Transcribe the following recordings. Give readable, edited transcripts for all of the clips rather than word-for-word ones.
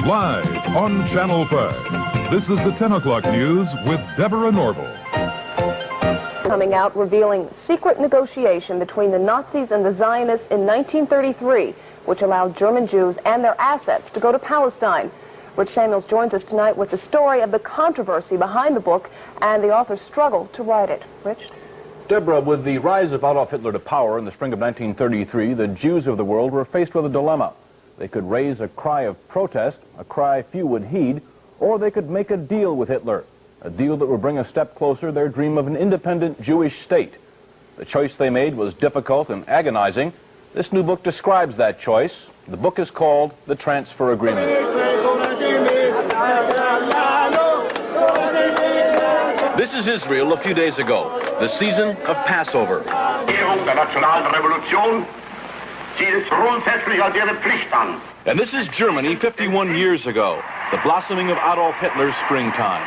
Live on Channel 5. This is the 10 o'clock news with Deborah Norville. Coming out revealing secret negotiation between the Nazis and the Zionists in 1933, which allowed German Jews and their assets to go to Palestine. Rich Samuels joins us tonight with the story of the controversy behind the book and the author's struggle to write it. Rich? Deborah, with the rise of Adolf Hitler to power in the spring of 1933, the Jews of the world were faced with a dilemma. They could raise a cry of protest, a cry few would heed, or they could make a deal with Hitler, a deal that would bring a step closer their dream of an independent Jewish state. The choice they made was difficult and agonizing. This new book describes that choice. The book is called The Transfer Agreement. This is Israel a few days ago, the season of Passover. And this is Germany 51 years ago, the blossoming of Adolf Hitler's springtime.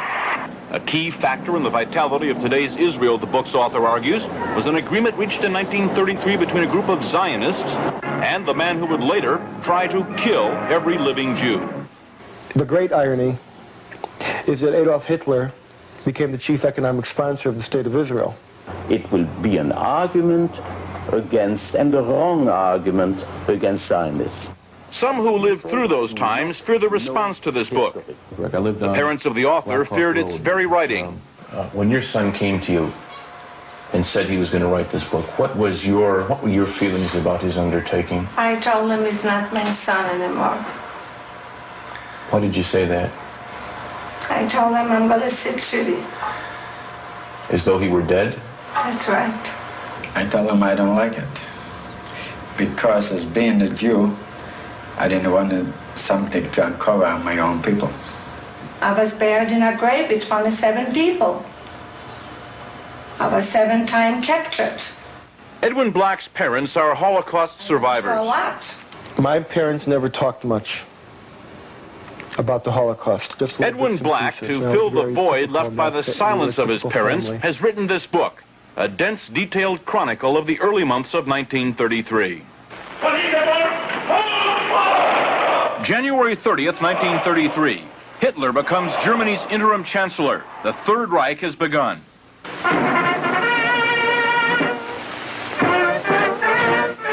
A key factor in the vitality of today's Israel, the book's author argues, was an agreement reached in 1933 between a group of Zionists and the man who would later try to kill every living Jew. The great irony is that Adolf Hitler became the chief economic sponsor of the State of Israel. It will be an argument against, and a wrong argument against Zionists. Some who lived through those times fear the response to this book. The parents of the author feared its very writing. When your son came to you and said he was going to write this book, what were your feelings about his undertaking? I told him he's not my son anymore. Why did you say that? I told him I'm going to sit shitty. As though he were dead? That's right. I told him I don't like it. Because as being a Jew, I didn't want something to uncover on my own people. I was buried in a grave with 27 people. I was 7 times captured. Edwin Black's parents are Holocaust survivors. For what? My parents never talked much about the Holocaust. Just Edwin Black, to fill the void left by the silence of his parents, has written this book, a dense, detailed chronicle of the early months of 1933. January 30th, 1933. Hitler becomes Germany's interim chancellor. The Third Reich has begun.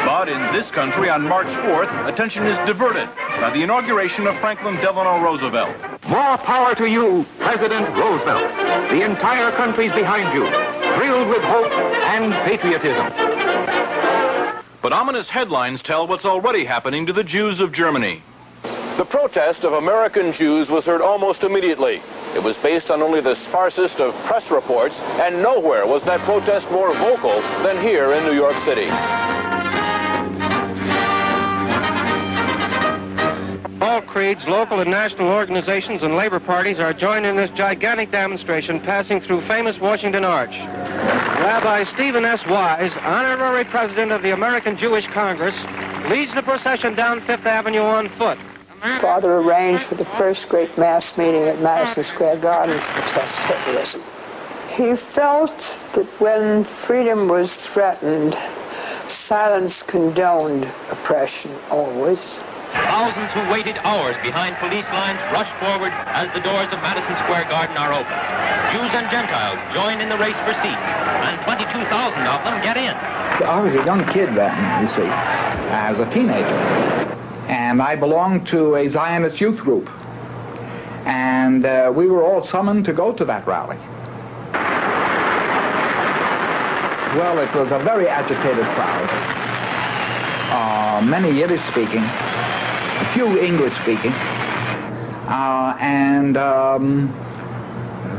But in this country, on March 4th, attention is diverted by the inauguration of Franklin Delano Roosevelt. More power to you, President Roosevelt. The entire country's behind you, thrilled with hope and patriotism. But ominous headlines tell what's already happening to the Jews of Germany. The protest of American Jews was heard almost immediately. It was based on only the sparsest of press reports, and nowhere was that protest more vocal than here in New York City. All creeds, local and national organizations, and labor parties are joining this gigantic demonstration passing through famous Washington Arch. Rabbi Stephen S. Wise, honorary president of the American Jewish Congress, leads the procession down Fifth Avenue on foot. Father arranged for the first great mass meeting at Madison Square Garden to protest Hitlerism. He felt that when freedom was threatened, silence condoned oppression always. Thousands who waited hours behind police lines rush forward as the doors of Madison Square Garden are open. Jews and Gentiles join in the race for seats, and 22,000 of them get in. I was a young kid then, you see. I was a teenager. And I belonged to a Zionist youth group. And we were all summoned to go to that rally. Well, it was a very agitated crowd. Many Yiddish speaking, a few English speaking.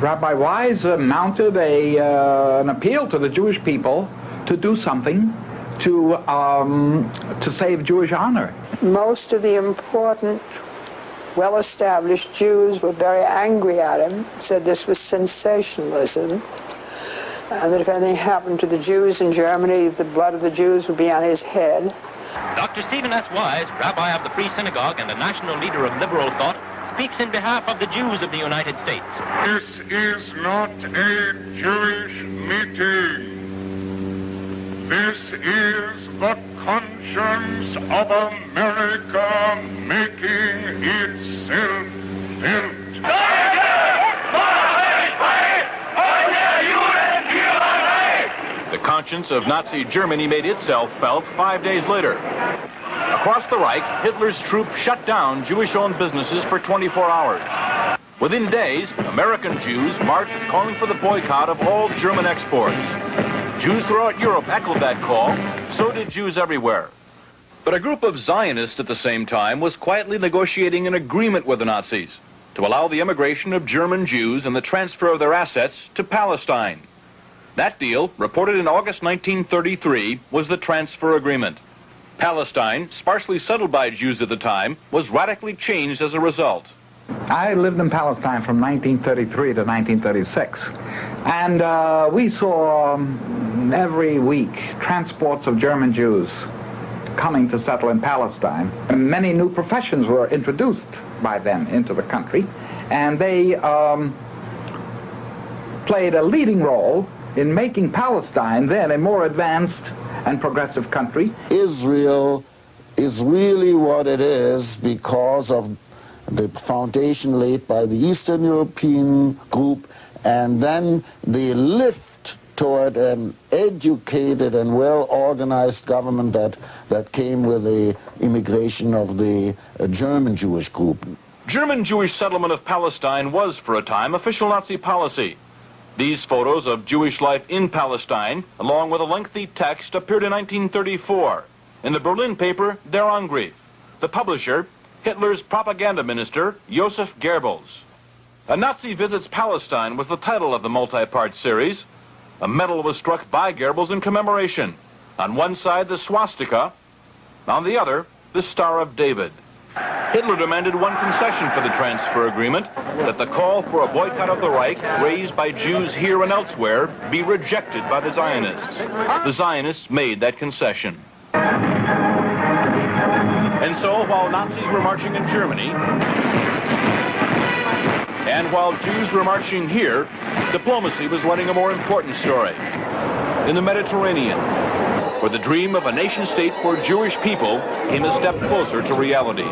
Rabbi Wise mounted an appeal to the Jewish people to do something to save Jewish honor. Most of the important, well-established Jews were very angry at him, said this was sensationalism, and that if anything happened to the Jews in Germany, the blood of the Jews would be on his head. Dr. Stephen S. Wise, rabbi of the Free Synagogue and a national leader of liberal thought, speaks in behalf of the Jews of the United States. This is not a Jewish meeting. This is the conscience of America making itself felt. The conscience of Nazi Germany made itself felt 5 days later. Across the Reich, Hitler's troops shut down Jewish-owned businesses for 24 hours. Within days, American Jews marched calling for the boycott of all German exports. Jews throughout Europe echoed that call, so did Jews everywhere. But a group of Zionists at the same time was quietly negotiating an agreement with the Nazis to allow the immigration of German Jews and the transfer of their assets to Palestine. That deal, reported in August 1933, was the transfer agreement. Palestine, sparsely settled by Jews at the time, was radically changed as a result. I lived in Palestine from 1933 to 1936, and we saw every week transports of German Jews coming to settle in Palestine. And many new professions were introduced by them into the country, and they played a leading role in making Palestine then a more advanced and progressive country. Israel is really what it is because of the foundation laid by the Eastern European group, and then the lift toward an educated and well-organized government that came with the immigration of the German Jewish group. German Jewish settlement of Palestine was, for a time, official Nazi policy. These photos of Jewish life in Palestine, along with a lengthy text, appeared in 1934 in the Berlin paper Der Angriff. The publisher, Hitler's propaganda minister, Joseph Goebbels. A Nazi Visits Palestine was the title of the multi-part series. A medal was struck by Goebbels in commemoration. On one side, the swastika. On the other, the Star of David. Hitler demanded one concession for the transfer agreement, that the call for a boycott of the Reich, raised by Jews here and elsewhere, be rejected by the Zionists. The Zionists made that concession. And so, while Nazis were marching in Germany, and while Jews were marching here, diplomacy was running a more important story. In the Mediterranean, where the dream of a nation-state for Jewish people came a step closer to reality.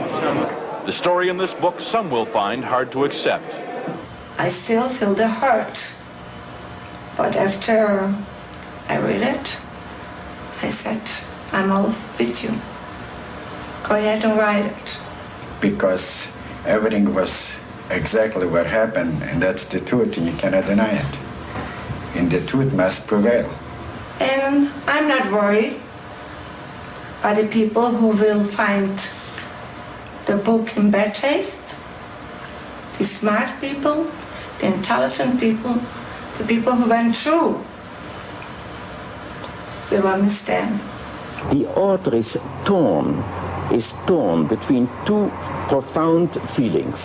The story in this book some will find hard to accept. I still feel the hurt, but after I read it, I said, I'm all with you. Go ahead and write it. Because everything was exactly what happened, and that's the truth, and you cannot deny it. And the truth must prevail. And I'm not worried by the people who will find the book in bad taste. The smart people, the intelligent people, the people who went through will understand. The author is torn between two profound feelings.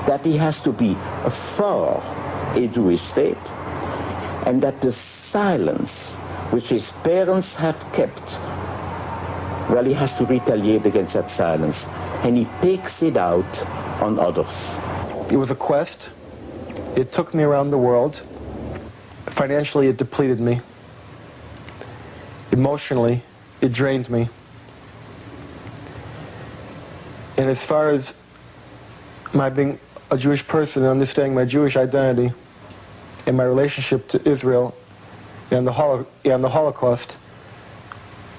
That he has to be for a Jewish state, and that the silence which his parents have kept, well, he has to retaliate against that silence, and he takes it out on others. It was a quest. It took me around the world. Financially, it depleted me. Emotionally, it drained me. And as far as my being a Jewish person and understanding my Jewish identity and my relationship to Israel and the Holocaust,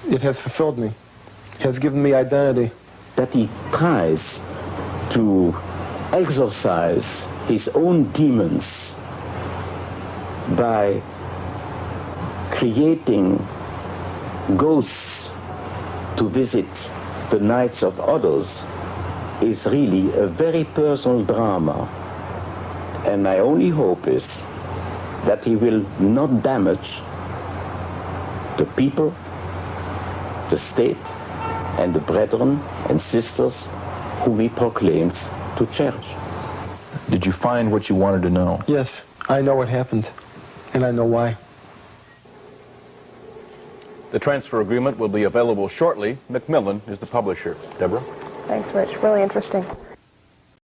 it has fulfilled me. It has given me identity. That he tries to exorcise his own demons by creating ghosts to visit the nights of others is really a very personal drama. And my only hope is that he will not damage the people, the state, and the brethren and sisters who he proclaims to cherish. Did you find what you wanted to know? Yes, I know what happened, and I know why. The transfer agreement will be available shortly. Macmillan is the publisher. Deborah? Thanks, Rich. Really interesting.